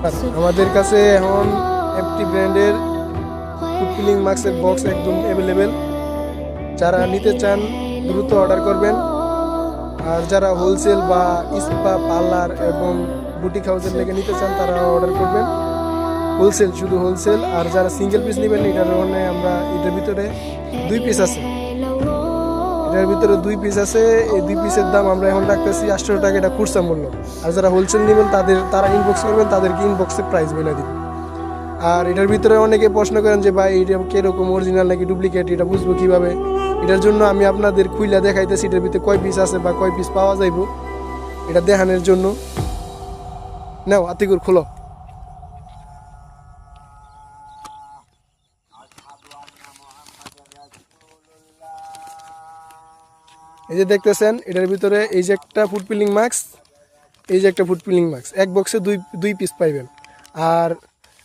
আমাদের কাছে এখন এফটি ব্র্যান্ডের ফুড পিলিং মাস্কের বক্স একদম অ্যাভেলেবেল। যারা নিতে চান দ্রুত অর্ডার করবেন। আর যারা হোলসেল বা স্পা পার্লার এবং বুটিক হাউসের লেগে নিতে চান তারা অর্ডার করবেন হোলসেল, শুধু হোলসেল। আর যারা সিঙ্গেল পিস নেবেন এটার মানে আমরা এটার ভিতরে 2 পিস আছে, এটার ভিতরে 2 পিস আছে। এই 2 পিসের দাম আমরা এখন রাখতেছি 800 টাকা, এটা খুচরা মূল্য। আর যারা হোলসেল নেবেন তারা ইনবক্স করবেন, তাদেরকে ইনবক্সে প্রাইস বলে দিন। আর এটার ভিতরে অনেকে প্রশ্ন করেন যে ভাই এটা কিরকম, অরিজিনাল নাকি ডুপ্লিকেট, এটা বুঝবো কিভাবে? এটার জন্য আমি আপনাদের খুইলা দেখাইতেছি এটার ভিতরে কয় পিস আছে বা কয় পিস পাওয়া যাইব, এটা দেখানোর জন্য। নাও আতিকুর খোলো। এই যে দেখতেছেন এটার ভিতরে এই যে একটা ফুড পিলিং মাস্ক, এই যে একটা ফুড পিলিং মাস্ক, এক বক্সে দুই পিস পাইবেন। আর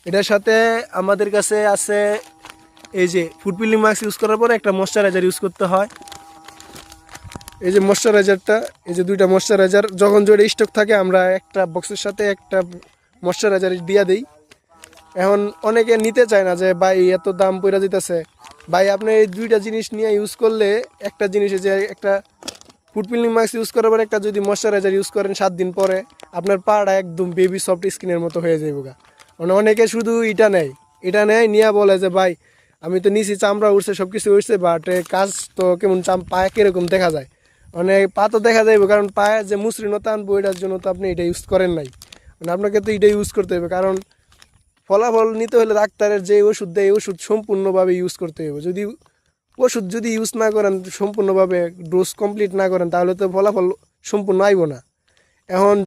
এটার সাথে আমাদের কাছে আছে এই যে ফুড পিলিং মাস্ক ইউজ করার পরে একটা ময়শ্চারাইজার ইউজ করতে হয়। এই যে ময়শ্চারাইজারটা, এই যে 2টা ময়শ্চারাইজার যখন যেটা স্টক থাকে আমরা একটা বক্সের সাথে একটা ময়শ্চারাইজার দিয়ে দিই। এখন অনেকে নিতে চায় না যে ভাই এত দাম পড়ে যেতেছে। ভাই আপনি এই 2টা জিনিস নিয়ে ইউজ করলে, একটা জিনিসে যে একটা ফুড পিলিং মাস্ক ইউজ করার পর একটা যদি ময়শ্চারাইজার ইউজ করেন 7 দিন পরে আপনার পাটা একদম বেবি সফট স্কিনের মতো হয়ে যাবে গা। মানে অনেকে শুধু এটা নেয় নিয়ে বলে যে ভাই আমি তো নিচে চামড়া উঠছে, সব কিছু উঠছে, বাট কাজ তো কেমন পায়ে কীরকম দেখা যায়। মানে পা তো দেখা যাইব, কারণ পায়ে যে মসৃণতা আনবো এটার জন্য তো আপনি এটা ইউজ করেন নাই। মানে আপনাকে তো এটা ইউজ করতে হবে, কারণ ফলাফল নিতে হলে ডাক্তারের যে ওষুধ দেয় এই ওষুধ সম্পূর্ণভাবে ইউজ করতে হবে। ওষুধ যদি ইউজ না করেন সম্পূর্ণভাবে, ডোজ কমপ্লিট না করেন, তাহলে তো ফলাফল সম্পূর্ণ আইব না। এখন